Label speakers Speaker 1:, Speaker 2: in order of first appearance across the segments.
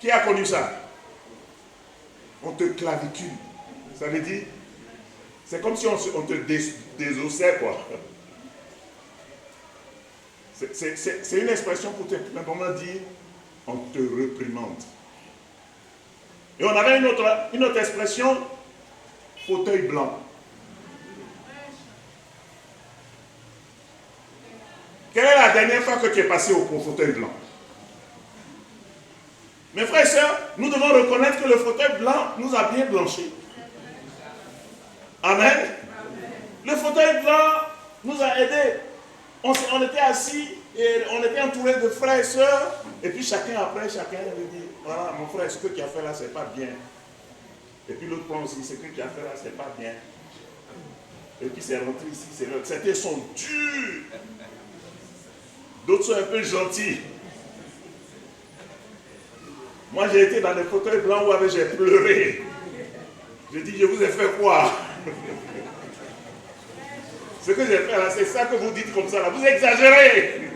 Speaker 1: Qui a connu ça? On te clavicule. Ça veut dire, c'est comme si on te désossait, quoi. C'est une expression pour te simplement dire, on te réprimande. Et on avait une autre expression, fauteuil blanc. Quelle est la dernière fois que tu es passé au fauteuil blanc? Mes frères et sœurs, nous devons reconnaître que le fauteuil blanc nous a bien blanchi. Amen. Le fauteuil blanc nous a aidés. On était assis et on était entouré de frères et sœurs. Et puis chacun me dit, voilà, mon frère, ce que tu as fait là, c'est pas bien. Et puis l'autre point aussi, ce que tu as fait là, c'est pas bien. Et puis c'est rentré ici, c'était son dur. D'autres sont un peu gentils. Moi, j'ai été dans des fauteuils blancs où j'ai pleuré. J'ai dit, je vous ai fait quoi? Ce que j'ai fait là, c'est ça que vous dites comme ça là. Vous exagérez.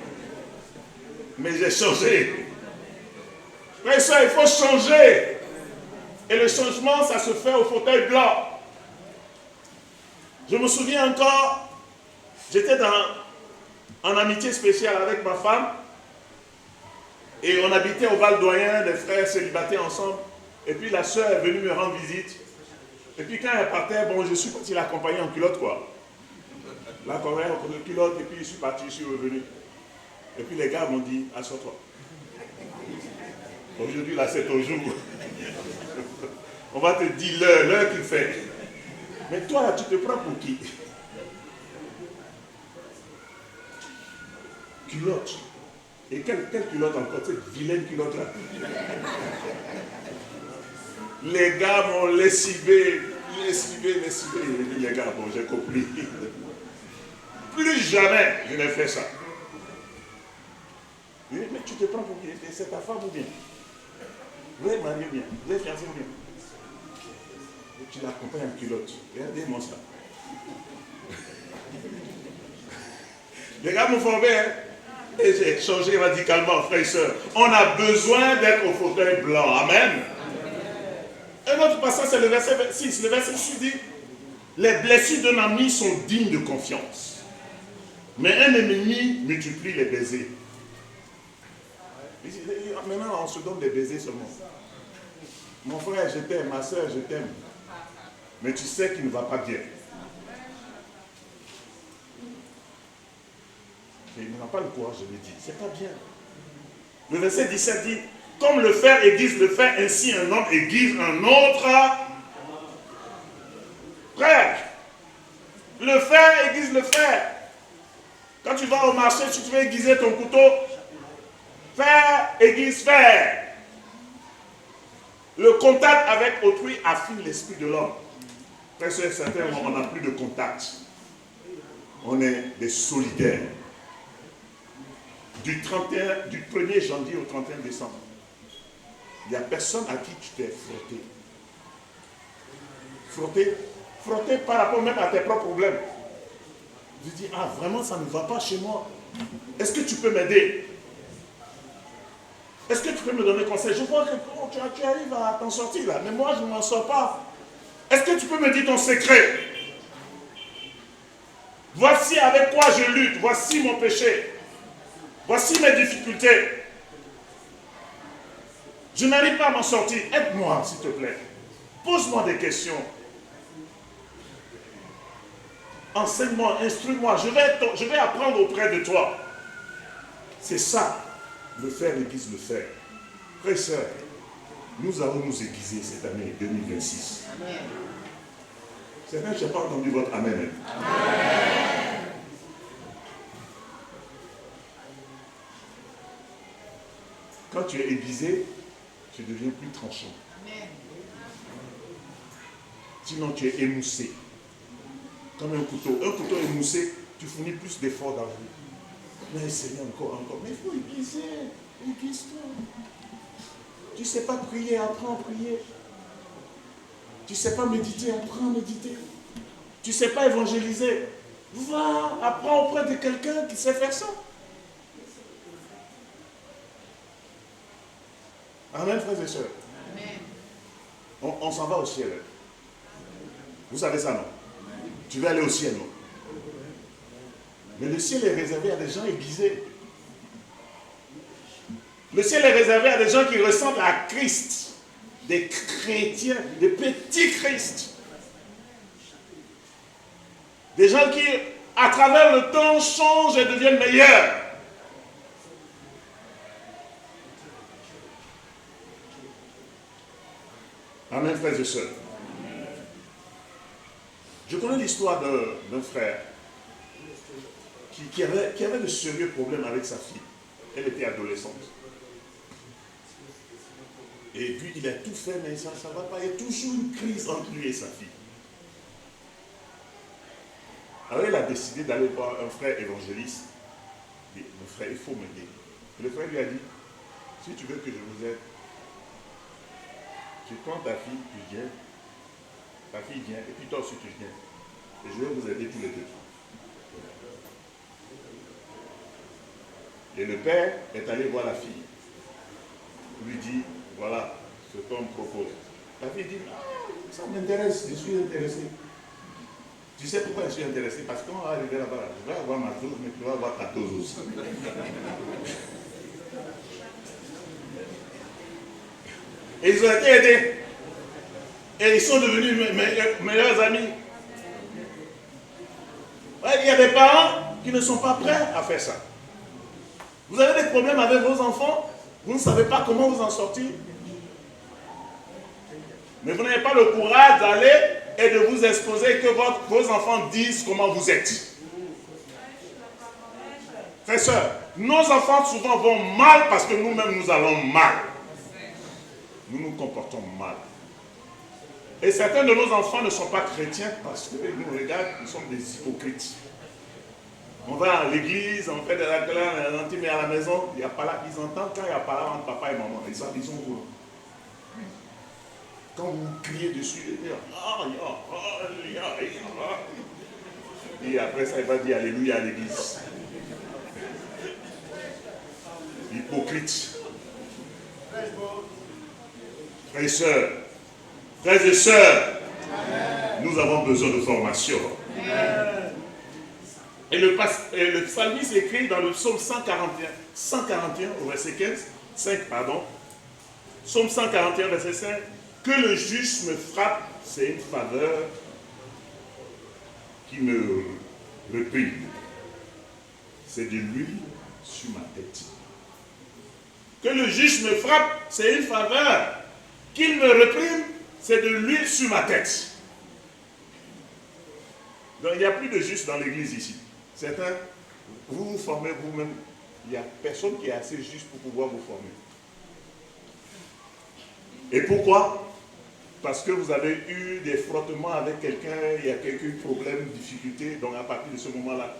Speaker 1: Mais j'ai changé. Mais ça, il faut changer. Et le changement, ça se fait au fauteuil blanc. Je me souviens encore, j'étais en amitié spéciale avec ma femme. Et on habitait au Val-Doyen, des frères célibataires ensemble. Et puis la soeur est venue me rendre visite. Et puis quand elle partait, bon, je suis parti l'accompagner en culotte, quoi. L'accompagner en culotte, et puis je suis parti, je suis revenu. Et puis les gars m'ont dit, assois-toi. Aujourd'hui, là, c'est ton jour. On va te dire l'heure qu'il fait. Mais toi, là, tu te prends pour qui? Culotte. Et quelle culotte encore, cette vilaine culotte là? Les gars m'ont lessivé. J'ai dit, les gars, bon, j'ai compris. Plus jamais je n'ai fait ça. Je dis, mais tu te prends pour qui? C'est ta femme ou bien? Vous êtes marié bien? Vous êtes fiancé ou bien? Et tu l'accompagnes en culotte. Regardez-moi ça. Les gars m'ont formé, hein? Et j'ai changé radicalement, frères et sœurs. On a besoin d'être au fauteuil blanc. Amen. Un autre passage, c'est le verset 6. Le verset 6 dit, les blessures d'un ami sont dignes de confiance. Mais un ennemi multiplie les baisers. Maintenant, on se donne des baisers seulement. Mon frère, je t'aime. Ma soeur, je t'aime. Mais tu sais qu'il ne va pas bien. Il n'a pas le courage de le dire. C'est pas bien. Le verset 17 dit, comme le fer aiguise le fer, ainsi un homme aiguise un autre. Frère, le fer aiguise le fer. Quand tu vas au marché, si tu veux aiguiser ton couteau, fer aiguise fer. Le contact avec autrui affine l'esprit de l'homme. Parce qu'à certains moments, on n'a plus de contact. On est des solidaires. Du 1er janvier au 31 décembre, il n'y a personne à qui tu t'es frotté. Frotté par rapport même à tes propres problèmes. Tu dis, ah vraiment ça ne va pas chez moi. Est-ce que tu peux m'aider? Est-ce que tu peux me donner conseil? Je vois que tu arrives à t'en sortir là, mais moi je ne m'en sors pas. Est-ce que tu peux me dire ton secret? Voici avec quoi je lutte, voici mon péché. Voici mes difficultés. Je n'arrive pas à m'en sortir. Aide-moi, s'il te plaît. Pose-moi des questions. Enseigne-moi, instruis-moi. Je vais apprendre auprès de toi. C'est ça, le fer aiguise le fer. Frères et sœurs, nous allons nous aiguiser cette année 2026. Amen. C'est vrai que je n'ai pas entendu votre Amen. Amen. Quand tu es aiguisé, tu deviens plus tranchant. Amen. Sinon, tu es émoussé. Comme un couteau. Un couteau émoussé, tu fournis plus d'efforts dans la vie. Mais Seigneur, encore. Mais il faut aiguiser. Aiguise-toi. Tu ne sais pas prier, apprends à prier. Tu ne sais pas méditer, apprends à méditer. Tu ne sais pas évangéliser. Va, apprends auprès de quelqu'un qui sait faire ça. Amen, frères et sœurs. On s'en va au ciel. Vous savez ça, non? Tu vas aller au ciel, non? Mais le ciel est réservé à des gens aiguisés. Le ciel est réservé à des gens qui ressemblent à Christ. Des chrétiens, des petits Christ. Des gens qui, à travers le temps, changent et deviennent meilleurs. Amen, frères et sœurs. Je connais l'histoire d'un frère qui avait de sérieux problèmes avec sa fille. Elle était adolescente. Et puis il a tout fait, mais ça ne va pas. Il y a toujours une crise entre lui et sa fille. Alors il a décidé d'aller voir un frère évangéliste. Il dit, mon frère, il faut m'aider. Le frère lui a dit, si tu veux que je vous aide, tu prends ta fille, tu viens. Ta fille vient, et puis toi aussi tu viens. Et je vais vous aider tous les deux. Et le père est allé voir la fille. Il lui dit, voilà ce qu'on me propose. La fille dit, ah, ça m'intéresse, je suis intéressé. Tu sais pourquoi je suis intéressé? Parce qu'on va arriver là-bas, je vais avoir ma dose, mais tu vas avoir ta dose aussi. Et ils ont été aidés. Et ils sont devenus mes meilleurs amis. Ouais, il y a des parents qui ne sont pas prêts à faire ça. Vous avez des problèmes avec vos enfants, vous ne savez pas comment vous en sortir. Mais vous n'avez pas le courage d'aller et de vous exposer, que vos enfants disent comment vous êtes. Frères et sœurs, nos enfants souvent vont mal parce que nous-mêmes nous allons mal. Nous nous comportons mal. Et certains de nos enfants ne sont pas chrétiens parce qu'ils nous regardent, nous sommes des hypocrites. On va à l'église, on fait de la glace, mais à la maison, il n'y a pas là. Ils entendent quand il n'y a pas là entre papa et maman. Ils sont où? Quand vous criez dessus, et après ça, il va dire Alléluia à l'église. Hypocrite. Frères et sœurs, nous avons besoin de formation. Et le psalmiste écrit dans le psaume 141 au verset 5, pardon. Psaume 141, verset 5. Que le juste me frappe, c'est une faveur qui me réprime. C'est de l'huile sur ma tête. Que le juste me frappe, c'est une faveur. Qu'il me réprime, c'est de l'huile sur ma tête. Donc il n'y a plus de juste dans l'église ici. Certains, vous vous formez vous-même. Il n'y a personne qui est assez juste pour pouvoir vous former. Et pourquoi? Parce que vous avez eu des frottements avec quelqu'un, il y a quelques problèmes, difficultés, donc à partir de ce moment-là,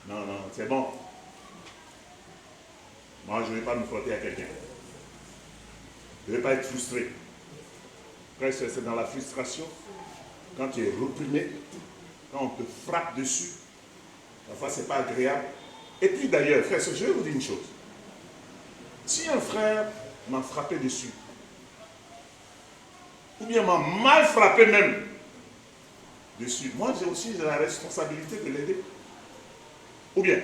Speaker 1: non, c'est bon. Moi, je ne vais pas me frotter à quelqu'un. Je ne vais pas être frustré. Après, c'est dans la frustration, quand tu es reprimé, quand on te frappe dessus, parfois ce n'est pas agréable. Et puis d'ailleurs, frère, je vais vous dire une chose. Si un frère m'a frappé dessus, ou bien m'a mal frappé même dessus, moi j'ai aussi la responsabilité de l'aider. Ou bien.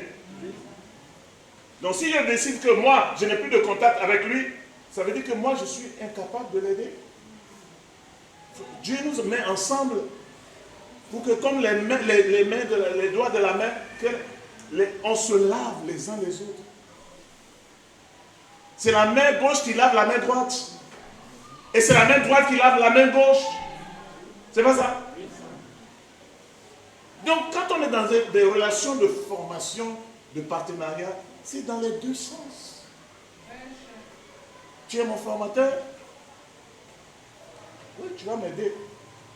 Speaker 1: Donc si je décide que moi, je n'ai plus de contact avec lui, ça veut dire que moi je suis incapable de l'aider. Dieu nous met ensemble pour que comme les doigts de la main, on se lave les uns les autres. C'est la main gauche qui lave la main droite. Et c'est la main droite qui lave la main gauche. C'est pas ça? Donc quand on est dans des relations de formation, de partenariat, c'est dans les deux sens. Tu es mon formateur? Oui, tu vas m'aider.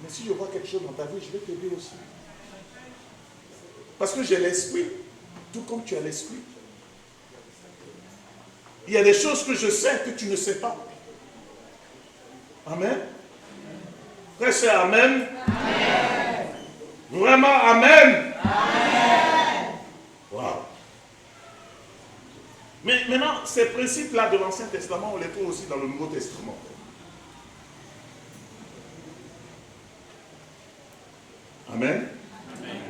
Speaker 1: Mais si je vois quelque chose dans ta vie, je vais t'aider aussi. Parce que j'ai l'esprit, tout comme tu as l'esprit. Il y a des choses que je sais que tu ne sais pas. Amen. Frère, c'est Amen. Amen. Vraiment Amen. Amen. Wow. Mais maintenant, ces principes-là de l'Ancien Testament, on les trouve aussi dans le Nouveau Testament. Amen. Amen.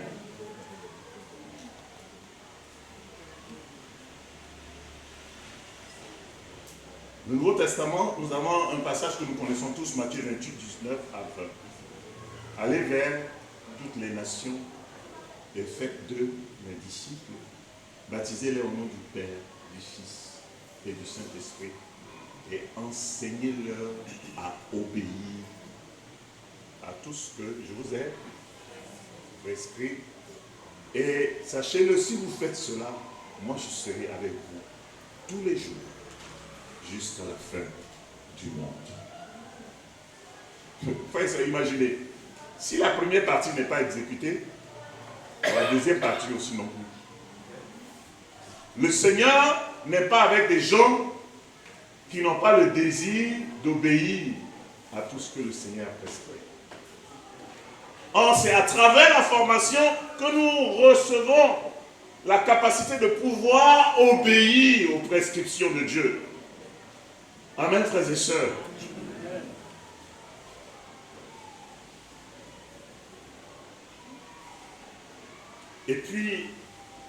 Speaker 1: Le Nouveau Testament, nous avons un passage que nous connaissons tous, Matthieu 28, 19 à 20. Allez vers toutes les nations et faites d'eux mes disciples, baptisez-les au nom du Père, du Fils et du Saint-Esprit, et enseignez-leur à obéir à tout ce que je vous ai prescrit. Et sachez-le, si vous faites cela, moi je serai avec vous tous les jours jusqu'à la fin du monde. Frère, imaginez, si la première partie n'est pas exécutée, la deuxième partie aussi non plus. Le Seigneur n'est pas avec des gens qui n'ont pas le désir d'obéir à tout ce que le Seigneur a prescrit. Or, c'est à travers la formation que nous recevons la capacité de pouvoir obéir aux prescriptions de Dieu. Amen, frères et sœurs. Et puis,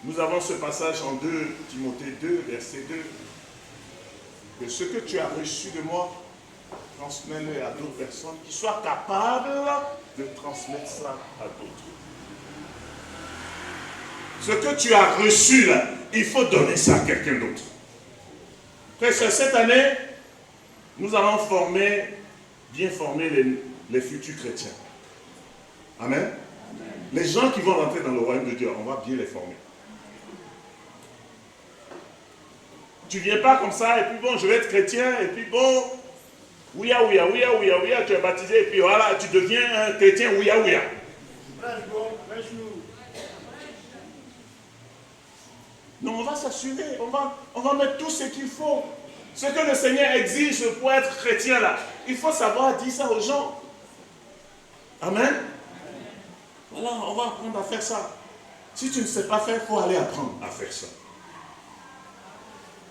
Speaker 1: nous avons ce passage en 2 Timothée 2, verset 2. Que ce que tu as reçu de moi, transmets-le à d'autres personnes qui soient capables de transmettre ça à d'autres. Ce que tu as reçu là, il faut donner ça à quelqu'un d'autre. Frère, cette année, nous allons bien former les futurs chrétiens. Amen. Les gens qui vont rentrer dans le royaume de Dieu, on va bien les former. Tu ne viens pas comme ça, et puis bon, je vais être chrétien, et puis bon, ouya, tu es baptisé, et puis voilà, tu deviens un chrétien ouya. Non, on va s'assurer, on va mettre tout ce qu'il faut. Ce que le Seigneur exige pour être chrétien là, il faut savoir dire ça aux gens. Amen. Voilà, on va apprendre à faire ça. Si tu ne sais pas faire, il faut aller apprendre à faire ça.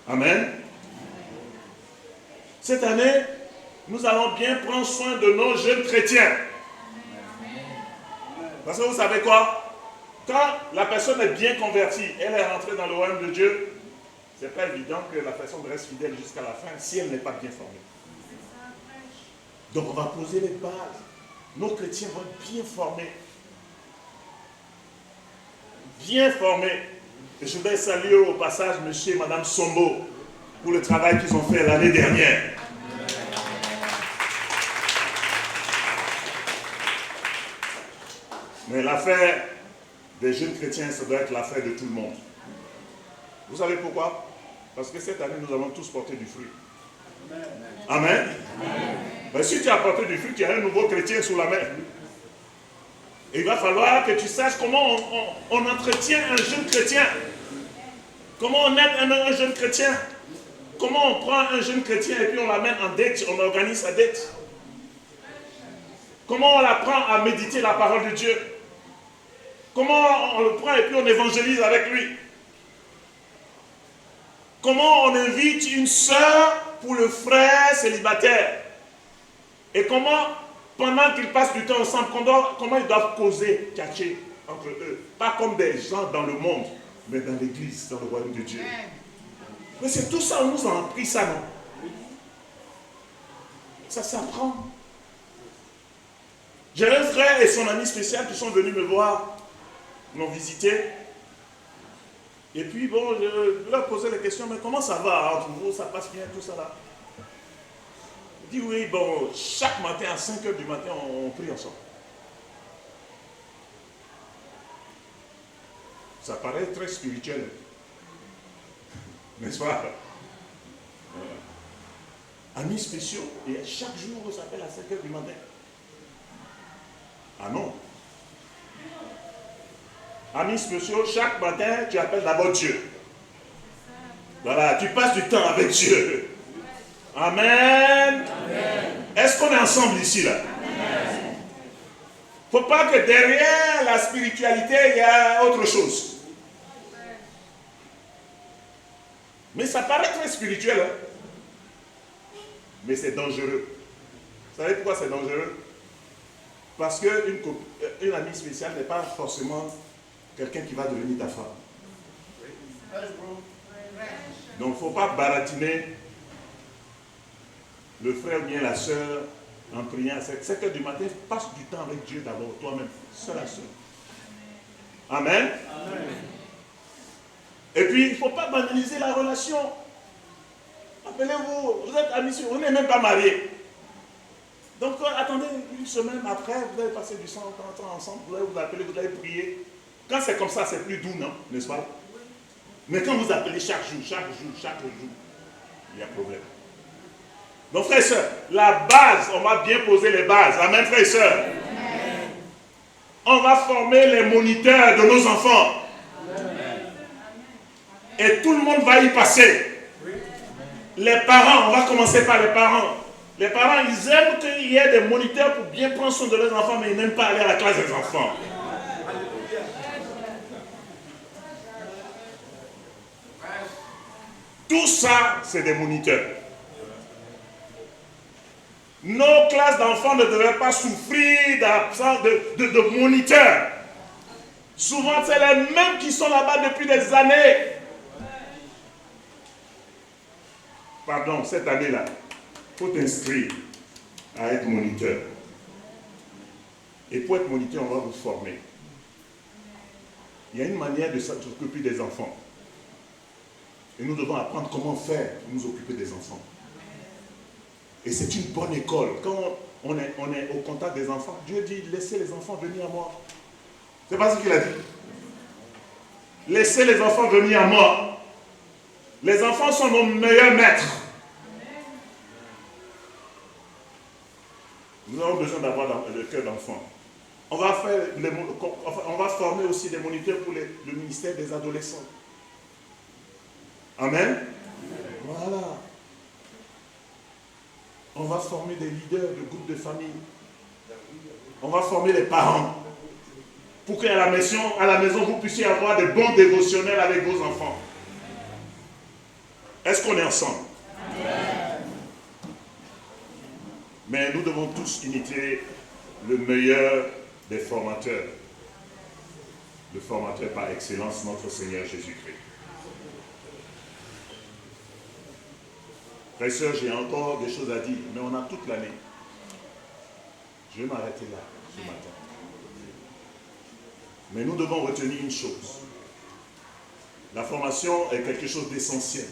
Speaker 1: Amen. Cette année, nous allons bien prendre soin de nos jeunes chrétiens. Parce que vous savez quoi? Quand la personne est bien convertie, elle est rentrée dans le royaume de Dieu, ce n'est pas évident que la personne reste fidèle jusqu'à la fin si elle n'est pas bien formée. Donc on va poser les bases. Nos chrétiens vont être bien formés. Bien formés. Et je vais saluer au passage monsieur et madame Sombo pour le travail qu'ils ont fait l'année dernière. Mais l'affaire des jeunes chrétiens, ça doit être l'affaire de tout le monde. Vous savez pourquoi? Parce que cette année, nous allons tous porter du fruit. Amen. Mais si tu as porté du fruit, tu as un nouveau chrétien sous la main. Et il va falloir que tu saches comment on entretient un jeune chrétien. Comment on aide un jeune chrétien. Comment on prend un jeune chrétien et puis on l'amène en dette, on organise sa dette. Comment on l'apprend à méditer la parole de Dieu. Comment on le prend et puis on évangélise avec lui. Comment on invite une sœur pour le frère célibataire. Et comment, pendant qu'ils passent du temps ensemble, comment ils doivent causer, catcher entre eux. Pas comme des gens dans le monde, mais dans l'église, dans le royaume de Dieu. Mais c'est tout ça, on nous a appris ça, non? Ça s'apprend. J'ai un frère et son ami spécial qui sont venus me voir, m'ont visité. Et puis, bon, je leur posais la question, mais comment ça va entre vous, ça passe bien, tout ça là? Il dit, oui, bon, chaque matin à 5 h du matin, on prie ensemble. Ça paraît très spirituel. N'est-ce pas? Amis spéciaux, et chaque jour, on s'appelle à 5 h du matin. Ah non. Amis spéciaux, chaque matin, tu appelles d'abord Dieu. Voilà, tu passes du temps avec Dieu. Amen. Est-ce qu'on est ensemble ici, là? Il ne faut pas que derrière la spiritualité, il y a autre chose. Mais ça paraît très spirituel, hein? Mais c'est dangereux. Vous savez pourquoi c'est dangereux? Parce qu'une amie spéciale n'est pas forcément quelqu'un qui va devenir ta femme. Donc il ne faut pas baratiner le frère ou bien la soeur en priant à 7 heures du matin. Passe du temps avec Dieu d'abord, toi-même, seul à seul. Amen. Amen. Et puis il ne faut pas banaliser la relation. Appelez-vous, vous êtes amis, vous n'êtes même pas mariés. Donc attendez une semaine après, vous allez passer du temps ensemble, vous allez vous appeler, vous allez prier. Quand c'est comme ça, c'est plus doux, non? N'est-ce pas? Mais quand vous appelez chaque jour, il y a problème. Donc frères et sœurs, la base, on va bien poser les bases. Amen, frères et sœurs. On va former les moniteurs de nos enfants. Et tout le monde va y passer. Les parents, on va commencer par les parents. Les parents, ils aiment qu'il y ait des moniteurs pour bien prendre soin de leurs enfants, mais ils n'aiment pas aller à la classe des enfants. Tout ça, c'est des moniteurs. Nos classes d'enfants ne devraient pas souffrir d'absence de moniteurs. Souvent, c'est les mêmes qui sont là-bas depuis des années. Pardon, cette année-là, il faut t'inscrire à être moniteur. Et pour être moniteur, on va vous former. Il y a une manière de s'occuper des enfants. Et nous devons apprendre comment faire pour nous occuper des enfants. Et c'est une bonne école. Quand on est au contact des enfants, Dieu dit, laissez les enfants venir à moi. C'est pas ce qu'il a dit. Laissez les enfants venir à moi. Les enfants sont nos meilleurs maîtres. Nous avons besoin d'avoir le cœur d'enfant. On va former aussi des moniteurs pour le ministère des adolescents. Amen. Voilà. On va former des leaders de groupes de famille. On va former les parents. Pour qu'à la maison, vous puissiez avoir de bons dévotionnels avec vos enfants. Est-ce qu'on est ensemble? Amen. Mais nous devons tous imiter le meilleur des formateurs. Le formateur par excellence, notre Seigneur Jésus-Christ. Frères et sœurs, j'ai encore des choses à dire, mais on a toute l'année. Je vais m'arrêter là, ce matin. Mais nous devons retenir une chose. La formation est quelque chose d'essentiel.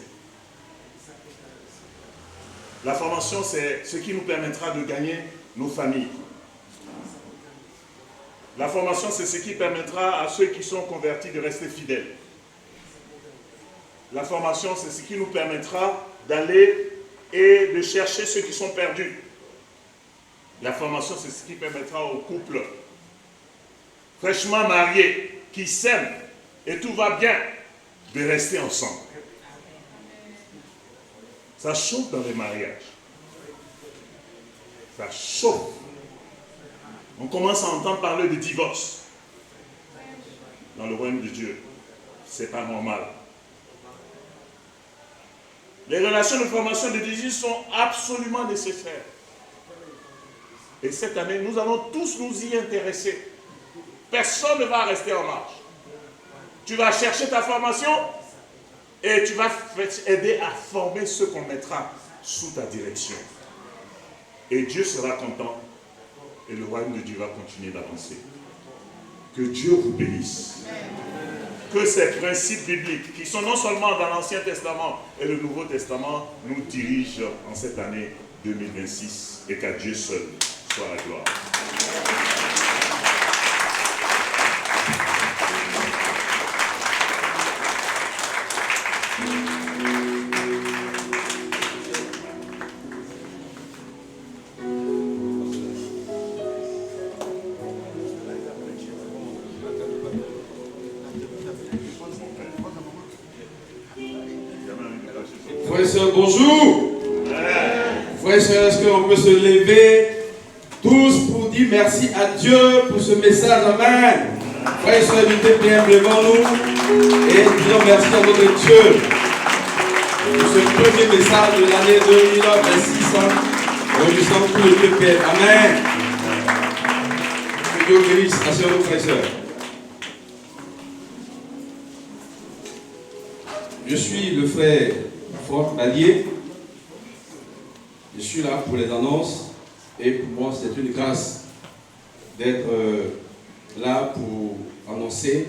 Speaker 1: La formation, c'est ce qui nous permettra de gagner nos familles. La formation, c'est ce qui permettra à ceux qui sont convertis de rester fidèles. La formation, c'est ce qui nous permettra d'aller et de chercher ceux qui sont perdus. La formation, c'est ce qui permettra aux couples fraîchement mariés, qui s'aiment et tout va bien, de rester ensemble. Ça chauffe dans les mariages. Ça chauffe. On commence à entendre parler de divorce. Dans le royaume de Dieu, c'est pas normal. Les relations de formation de désir sont absolument nécessaires. Et cette année, nous allons tous nous y intéresser. Personne ne va rester en marche. Tu vas chercher ta formation et tu vas aider à former ceux qu'on mettra sous ta direction. Et Dieu sera content et le royaume de Dieu va continuer d'avancer. Que Dieu vous bénisse. Que ces principes bibliques, qui sont non seulement dans l'Ancien Testament et le Nouveau Testament, nous dirigent en cette année 2026 et qu'à Dieu seul soit la gloire.
Speaker 2: Frères et sœurs, bonjour. Frères et sœurs, est-ce qu'on peut se lever tous pour dire merci à Dieu pour ce message? Amen. Frères et sœurs, mettez bien devant nous et disons merci à notre Dieu. pour ce premier message de l'année 2026. Réjouissons tout le TPM. Amen. Que Dieu bénisse à ses frères et sœurs. Je suis le frère Fort Allier. Je suis là pour les annonces et pour moi c'est une grâce d'être là pour annoncer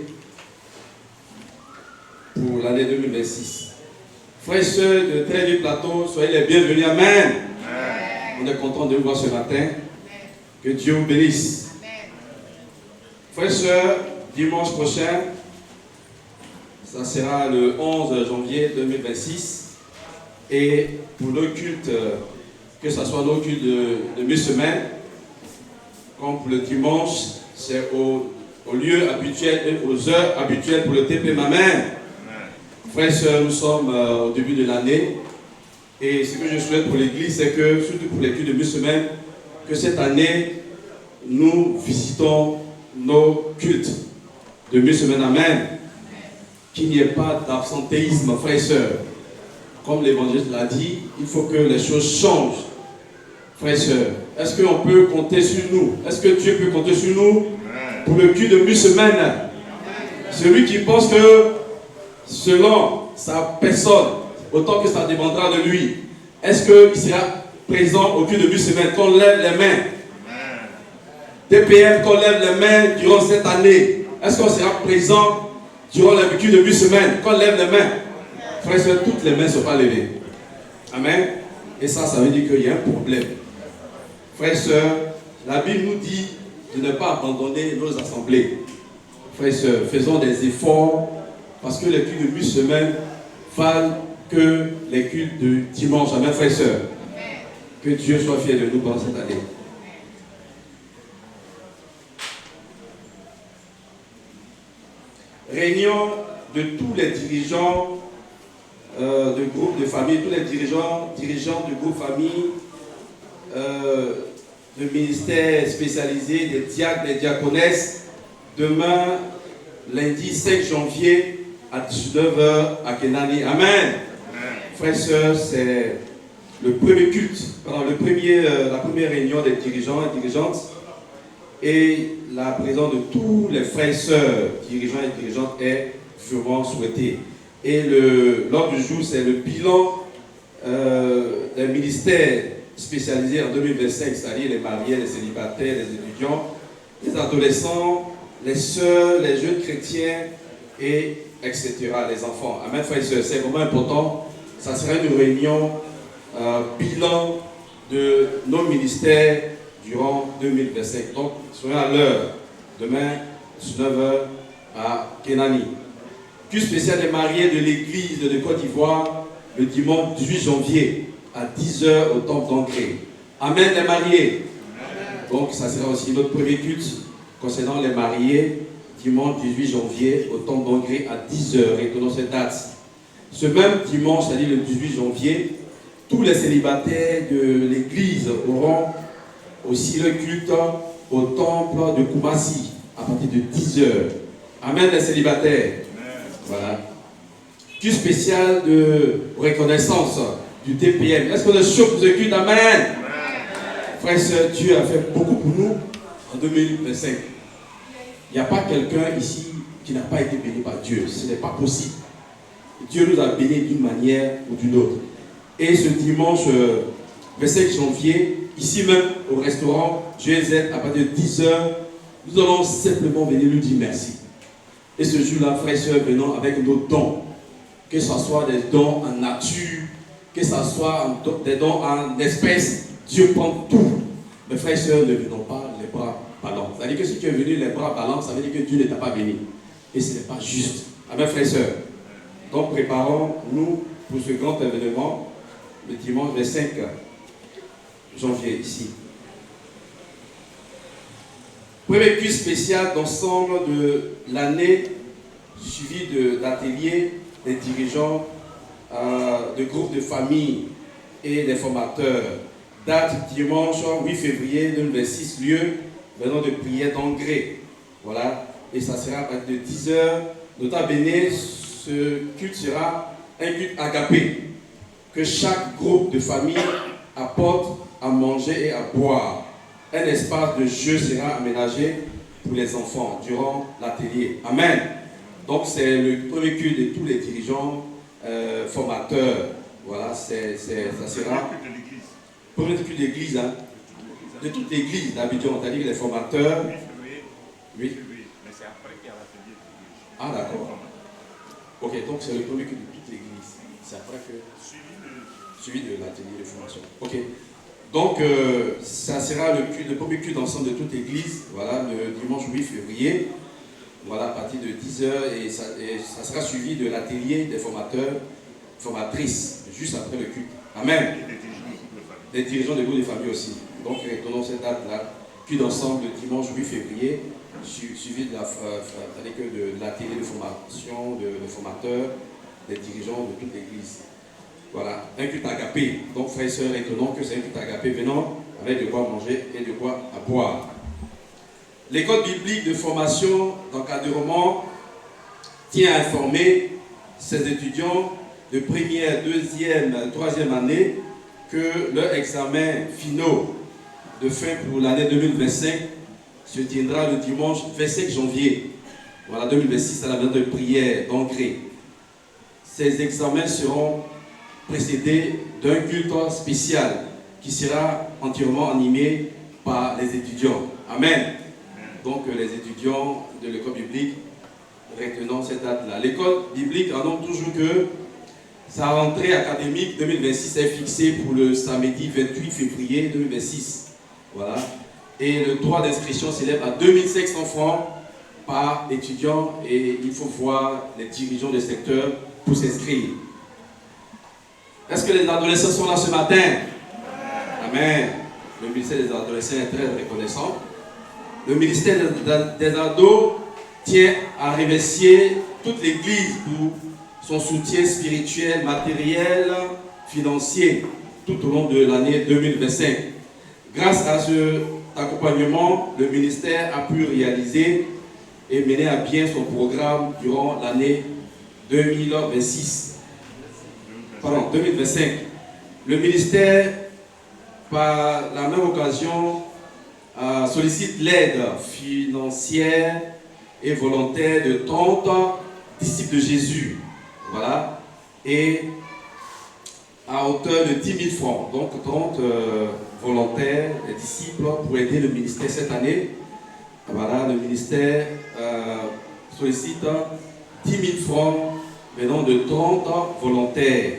Speaker 2: pour l'année 2026. Frères et sœurs de Tréville Plateau, soyez les bienvenus. Amen. On est content de vous voir ce matin. Que Dieu vous bénisse. Frères et sœurs, dimanche prochain, ça sera le 11 janvier 2026. Et pour le culte, que ce soit nos cultes de mi-semaine, comme pour le dimanche, c'est au lieu habituel et aux heures habituelles pour le TP. Amen. Frères et sœurs, nous sommes au début de l'année. Et ce que je souhaite pour l'Église, c'est que, surtout pour les cultes de mi-semaine, que cette année, nous visitons nos cultes de mi-semaine. Amen. Qu'il n'y ait pas d'absentéisme, frères et sœurs. Comme l'évangile l'a dit, il faut que les choses changent. Frères et sœurs, est-ce qu'on peut compter sur nous? Est-ce que Dieu peut compter sur nous pour le culte de mi-semaine? Celui qui pense que selon sa personne, autant que ça dépendra de lui, est-ce qu'il sera présent au culte de mi-semaine? Qu'on lève les mains. TPM, qu'on lève les mains durant cette année. Est-ce qu'on sera présent durant le culte de mi-semaine? Qu'on lève les mains. Frères et sœurs, toutes les mains ne sont pas levées. Amen. Et ça veut dire qu'il y a un problème. Frères et sœurs, la Bible nous dit de ne pas abandonner nos assemblées. Frères et sœurs, faisons des efforts parce que les cultes de mi-semaine valent que les cultes de dimanche. Amen, frères et sœurs. Que Dieu soit fier de nous pendant cette année. Réunion de tous les dirigeants de groupes de famille, tous les dirigeants de groupes famille, de ministères spécialisés, des diacres, des diaconesses, demain, lundi 5 janvier à 19h à Kenani. Amen. Frères et sœurs, c'est le premier culte, la première réunion des dirigeants et dirigeantes, et la présence de tous les frères et sœurs, dirigeants et dirigeantes, est vraiment souhaitée. Et l'ordre du jour, c'est le bilan des ministères spécialisés en 2025, c'est-à-dire les mariés, les célibataires, les étudiants, les adolescents, les sœurs, les jeunes chrétiens, et etc., les enfants. Amen, frères et sœurs, c'est vraiment important. Ça sera une réunion bilan de nos ministères durant 2025. Donc, soyez à l'heure, demain, 19h à Kenani. Culte spécial des mariés de l'église de Côte d'Ivoire, le dimanche 18 janvier à 10h au temple d'Ancré. Amen, les mariés. Donc, ça sera aussi notre premier culte concernant les mariés, dimanche 18 janvier au temple d'Ancré à 10h. Retenons cette date. Ce même dimanche, c'est-à-dire le 18 janvier, tous les célibataires de l'église auront aussi le culte au temple de Koumassi à partir de 10h. Amen, les célibataires. Voilà. Culte spécial de reconnaissance du TPM. Est-ce qu'on est chaud pour ce culte? Amen. Frères et sœurs, Dieu a fait beaucoup pour nous en 2025. Il n'y a pas quelqu'un ici qui n'a pas été béni par Dieu. Ce n'est pas possible. Dieu nous a bénis d'une manière ou d'une autre. Et ce dimanche 25 janvier, ici même au restaurant GZ, à partir de 10h, nous allons simplement venir lui dire merci. Et ce jour-là, frères et sœurs, venons avec nos dons, que ce soit des dons en nature, que ce soit des dons en espèces, Dieu prend tout. Mais frères et sœurs, ne venons pas les bras ballants. C'est-à-dire que si tu es venu les bras ballants, ça veut dire que Dieu ne t'a pas béni. Et ce n'est pas juste. Amen, frères et sœurs. Donc préparons-nous pour ce grand événement, le dimanche 25 janvier ici. Premier culte spécial d'ensemble de l'année, suivi d'ateliers des dirigeants de groupes de famille et des formateurs. Date dimanche 8 février 2026, lieu venant de prière d'Angré. Voilà, et ça sera à partir de 10h. Nota bene, ce culte sera un culte agapé. que chaque groupe de famille apporte à manger et à boire. Un espace de jeu sera aménagé pour les enfants durant l'atelier. Amen. Donc c'est le premier culte de tous les dirigeants formateurs. Voilà, ça sera premier culte de l'église, hein, de toute l'église d'Abidjan, c'est-à-dire les formateurs. Oui.
Speaker 1: Mais c'est après qu'il y a l'atelier de l'église.
Speaker 2: Ah d'accord. Ok, donc c'est le premier culte de toute l'église. C'est après que suivi de l'atelier de formation. Ok. Donc ça sera le premier culte d'ensemble de toute l'église. Voilà, le dimanche 8 février. Voilà, à partir de 10h et ça sera suivi de l'atelier des formateurs, formatrices, juste après le culte. Amen. Des dirigeants de groupes de famille aussi. Donc, retenons cette date-là, culte d'ensemble le dimanche 8 février, suivi de l'atelier de formation, de formateurs, des dirigeants de toute l'église. Voilà, un culte agapé. Donc, frères et sœurs, retenons que c'est un culte agapé venant avec de quoi manger et de quoi à boire. L'école biblique de formation d'encadrement tient à informer ses étudiants de première, deuxième, troisième année que leurs examens finaux de fin pour l'année 2025 se tiendra le dimanche 25 janvier. Voilà, 2026 à la maison de prière d'Ancré. Ces examens seront précédés d'un culte spécial qui sera entièrement animé par les étudiants. Amen. Donc les étudiants de l'école biblique, retenons cette date-là. L'école biblique annonce toujours que sa rentrée académique 2026 est fixée pour le samedi 28 février 2026. Voilà. Et le droit d'inscription s'élève à 2500 francs par étudiant et il faut voir les dirigeants du secteur pour s'inscrire. Est-ce que les adolescents sont là ce matin? Amen. Le ministère des adolescents est très reconnaissant. Le ministère des ados tient à remercier toute l'Église pour son soutien spirituel, matériel, financier tout au long de l'année 2025. Grâce à cet accompagnement, le ministère a pu réaliser et mener à bien son programme durant l'année 2025. Le ministère, par la même occasion, sollicite l'aide financière et volontaire de 30 disciples de Jésus. Voilà. Et à hauteur de 10 000 francs. Donc 30 volontaires et disciples pour aider le ministère cette année. Voilà, le ministère sollicite 10 000 francs venant de 30 volontaires.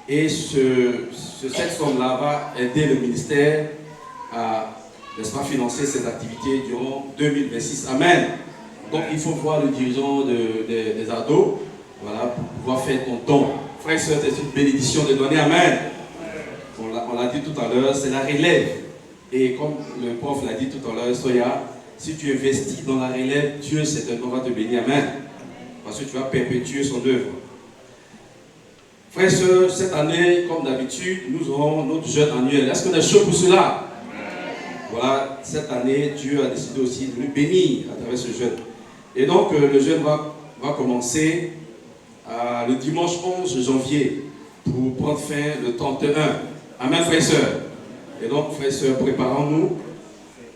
Speaker 2: Et cette somme-là va aider le ministère à, n'est-ce pas, financer ses activités durant 2026. Amen. Donc il faut voir le dirigeant des ados, voilà, pour pouvoir faire ton don. Frères et sœurs, c'est une bénédiction de donner. Amen. On l'a dit tout à l'heure, c'est la relève. Et comme le prof l'a dit tout à l'heure, Soya, si tu investis dans la relève, Dieu certainement va te bénir. Amen. Parce que tu vas perpétuer son œuvre. Frères et sœurs, cette année, comme d'habitude, nous aurons notre jeûne annuel. Est-ce qu'on est chaud pour cela? Voilà, cette année, Dieu a décidé aussi de nous bénir à travers ce jeûne. Et donc, le jeûne va commencer le dimanche 11 janvier pour prendre fin le 31. Amen, frères et sœurs. Et donc, frères et sœurs, préparons-nous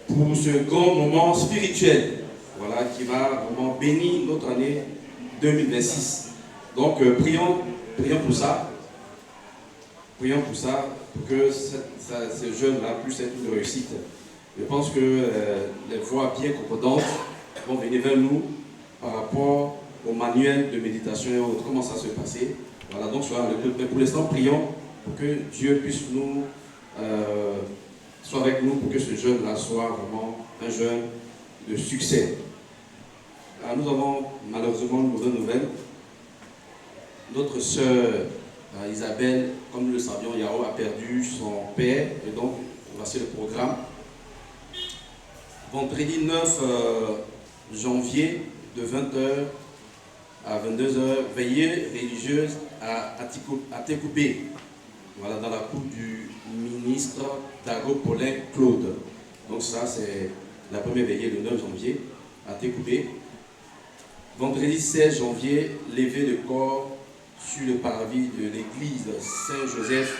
Speaker 2: pour ce grand moment spirituel, voilà, qui va vraiment bénir notre année 2026. Donc, prions pour ça. Prions pour ça, pour que ce jeûne-là puisse être une réussite. Je pense que les voix bien concordantes vont venir vers nous par rapport au manuel de méditation et autres. Comment ça se passer? Voilà, donc mais pour l'instant, prions pour que Dieu puisse nous soit avec nous pour que ce jeûne-là soit vraiment un jeûne de succès. Alors, nous avons malheureusement une mauvaise nouvelle. Notre sœur Isabelle, comme nous le savions, Yao a perdu son père et donc voici le programme. Vendredi 9 janvier de 20h à 22h, veillée religieuse à Tekoubé, voilà, dans la cour du ministre Dago Paulin Claude. Donc ça c'est la première veillée le 9 janvier à Tekoubé. Vendredi 16 janvier, levée de corps sur le parvis de l'église Saint-Joseph,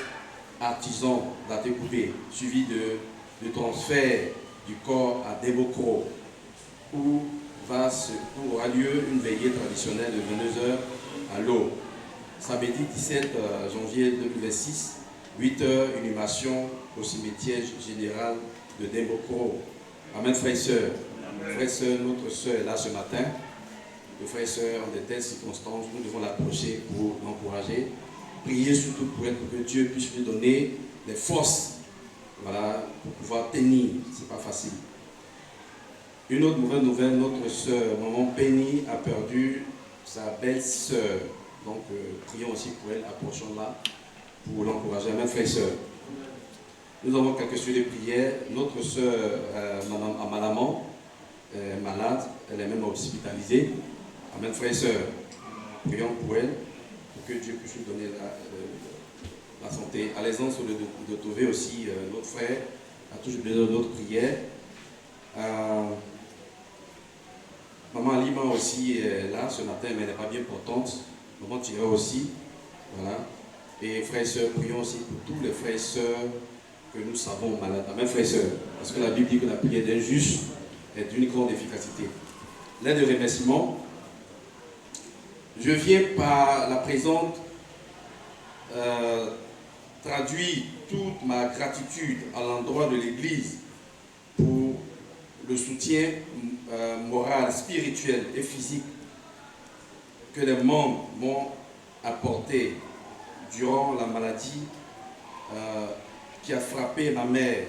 Speaker 2: artisan d'Atecoupé, suivi de transfert du corps à Debocro, où aura lieu une veillée traditionnelle de 22h à l'eau. Samedi 17 janvier 2026, 8h, inhumation au cimetière général de Debocro. Amen, frères et sœurs. Frères et sœurs, notre sœur est là ce matin. Le frère et sœurs, en de telles circonstances, nous devons l'approcher pour l'encourager. Prier surtout pour elle, pour que Dieu puisse lui donner les forces, voilà, pour pouvoir tenir. Ce n'est pas facile. Une autre mauvaise nouvelle, notre sœur, maman Penny, a perdu sa belle-sœur. Donc, prions aussi pour elle, approchons-la pour l'encourager. Amen, frères et sœurs. Nous avons quelques sujets de prière. Notre sœur, Madame est malade, elle est même hospitalisée. Amen, frères et sœurs. Prions pour elle, pour que Dieu puisse lui donner la santé. À l'aisance de trouver aussi notre frère, a toujours besoin de notre prière. Maman Alima aussi est là ce matin, mais elle n'est pas bien portante. Maman Tira aussi. Voilà. Et frères et sœurs, prions aussi pour tous les frères et sœurs que nous savons malades. Amen, frères et sœurs. Parce que la Bible dit que la prière d'un juste est d'une grande efficacité. L'aide de remerciement. Je viens par la présente traduire toute ma gratitude à l'endroit de l'Église pour le soutien moral, spirituel et physique que les membres m'ont apporté durant la maladie qui a frappé ma mère.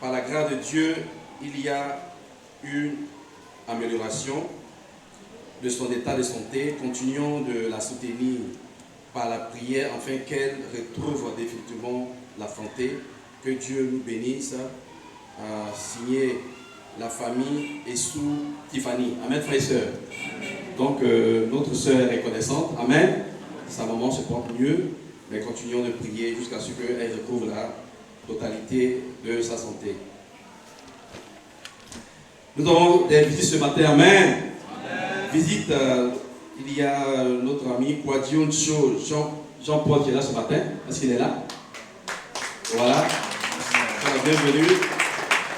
Speaker 2: Par la grâce de Dieu, il y a une amélioration de son état de santé. Continuons de la soutenir par la prière afin qu'elle retrouve définitivement la santé. Que Dieu nous bénisse. Signé la famille et sous Tiffany. Amen, frères et sœurs. Donc, notre sœur est reconnaissante. Amen. Sa maman se porte mieux, mais continuons de prier jusqu'à ce qu'elle retrouve la totalité de sa santé. Nous avons des visites ce matin. Amen. Amen. Visite, il y a notre ami Kwadion Cho, Jean-Paul qui est là ce matin. Est-ce qu'il est là? Voilà. Bienvenue.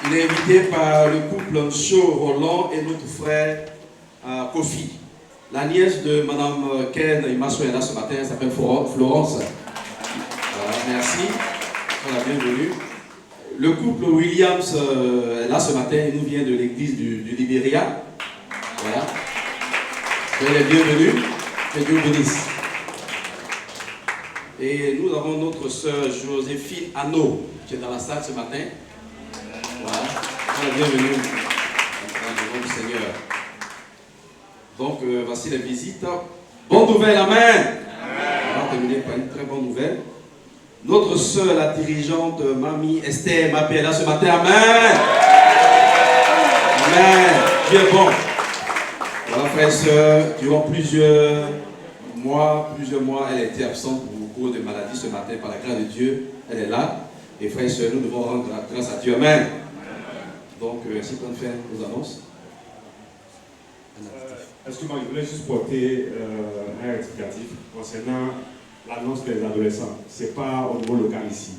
Speaker 2: Il est invité par le couple Cho Roland et notre frère Kofi. La nièce de Mme Ken Imasso est là ce matin, elle s'appelle Florence. Voilà, merci. Voilà, bienvenue. Le couple Williams est là ce matin, il nous vient de l'église du Libéria. Voilà. Soyez les bienvenus. Que Dieu vous bénisse. Et nous avons notre sœur Joséphine Anneau qui est dans la salle ce matin. Voilà. Soyez les bienvenus. Dans le nom du Seigneur. Donc, voici les visites. Bonne nouvelle, amen. On va terminer par une très bonne nouvelle. Notre sœur, la dirigeante, Mamie Esther, m'appelle là ce matin, amen. Amen. Dieu est bon. Voilà, frères et sœurs, durant plusieurs mois, elle a été absente pour cause de maladie ce matin. Par la grâce de Dieu, elle est là. Et frères et sœurs, nous devons rendre grâce à Dieu, amen. Donc, si on fait nos annonces.
Speaker 3: Excuse-moi, je voulais juste porter un rectificatif concernant l'annonce des adolescents. Ce n'est pas au niveau local ici.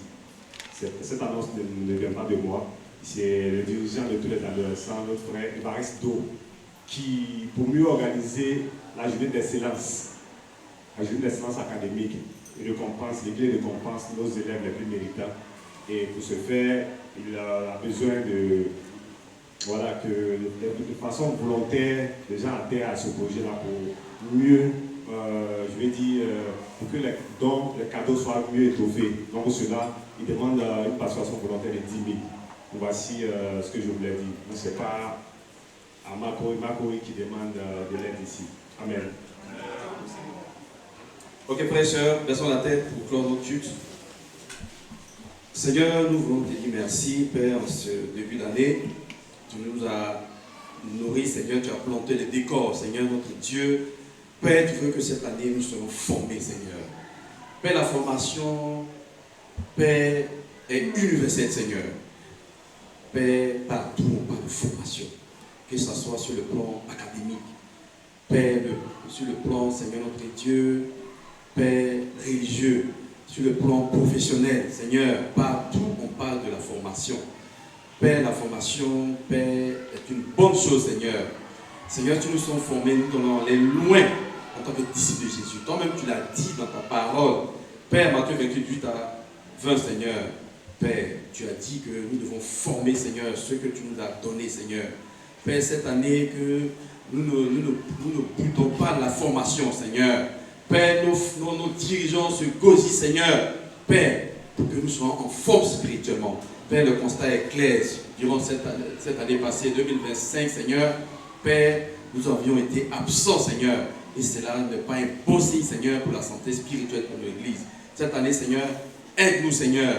Speaker 3: Cette annonce ne vient pas de moi. C'est le dirigeant de tous les adolescents, notre frère Évariste Do, qui, pour mieux organiser la journée d'excellence, académique, l'Église récompense nos élèves les plus méritants. Et pour ce faire, il a besoin que de façon volontaire, les gens adhèrent à ce projet-là pour mieux, pour que les cadeaux soient mieux étoffés. Donc pour cela, il demande une participation volontaire de 10 000. Voici ce que je voulais dire. Ce n'est pas à Makori qui demande de l'aide ici. Amen.
Speaker 2: Ok, frères et sœurs, baissons la tête pour clore notre culte. Seigneur, nous voulons te dire merci, Père, en ce début d'année. Tu nous as nourris, Seigneur, tu as planté les décors, Seigneur, notre Dieu. Père, tu veux que cette année nous soyons formés, Seigneur. Père, la formation, Père, est universelle, Seigneur. Père, partout on parle de formation, que ce soit sur le plan académique, Père, sur le plan, Seigneur, notre Dieu, Père, religieux, sur le plan professionnel, Seigneur, partout on parle de la formation. Père, la formation, Père, est une bonne chose, Seigneur. Seigneur, tu nous sommes formés, nous donnons aller loin en tant que disciples de Jésus. Toi-même, tu l'as dit dans ta parole. Père, Matthieu 28 à 20, Seigneur. Père, tu as dit que nous devons former, Seigneur, ce que tu nous as donné, Seigneur. Père, cette année, que nous ne boutons pas la formation, Seigneur. Père, nos dirigeants se gosillent, Seigneur. Père, pour que nous soyons en forme spirituellement. Père, le constat est clair. Durant cette année passée, 2025, Seigneur, Père, nous avions été absents, Seigneur. Et cela n'est pas un bon signe, Seigneur, pour la santé spirituelle de l'Église. Cette année, Seigneur, aide-nous, Seigneur.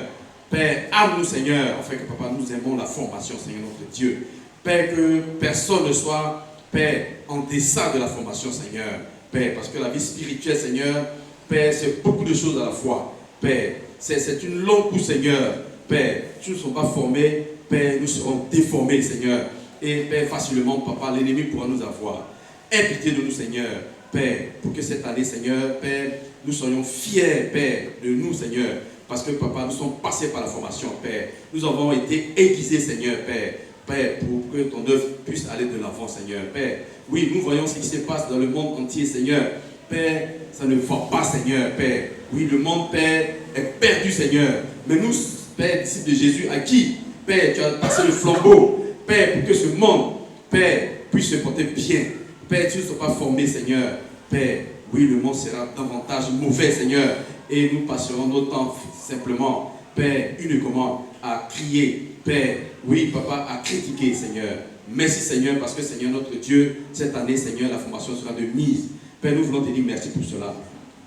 Speaker 2: Père, âme-nous, Seigneur, afin que, Papa, nous aimons la formation, Seigneur, notre Dieu. Père, que personne ne soit, Père, en deçà de la formation, Seigneur. Père, parce que la vie spirituelle, Seigneur, Père, c'est beaucoup de choses à la fois. Père, c'est une longue course, Seigneur. Père, si nous ne sommes pas formés, Père, nous serons déformés, Seigneur. Et Père, facilement, Papa, l'ennemi pourra nous avoir. Aie pitié de nous, Seigneur. Père, pour que cette année, Seigneur, Père, nous soyons fiers, Père, de nous, Seigneur. Parce que, Papa, nous sommes passés par la formation, Père. Nous avons été aiguisés, Seigneur, Père. Père, pour que ton œuvre puisse aller de l'avant, Seigneur. Père, oui, nous voyons ce qui se passe dans le monde entier, Seigneur. Père, ça ne va pas, Seigneur, Père. Oui, le monde, Père, est perdu, Seigneur. Mais nous, Père, disciples de Jésus, à qui, Père, tu as passé le flambeau, Père, pour que ce monde, Père, puisse se porter bien. Père, tu ne sois pas formé, Seigneur. Père, oui, le monde sera davantage mauvais, Seigneur. Et nous passerons notre temps simplement, Père, uniquement à crier. Père, oui, Papa, à critiquer, Seigneur. Merci, Seigneur, parce que, Seigneur, notre Dieu, cette année, Seigneur, la formation sera de mise. Père, nous voulons te dire merci pour cela.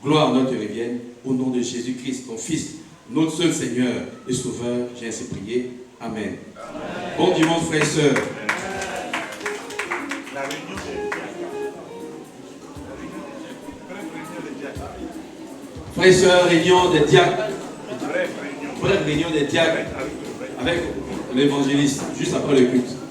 Speaker 2: Gloire à notre revienne, au nom de Jésus-Christ, ton Fils, notre seul Seigneur et Sauveur. J'ai ainsi prié. Amen. Amen. Bon dimanche, frères et sœurs. Frères et sœurs, réunion des diacres. Bref, réunion des diacres avec l'évangéliste, juste après le culte.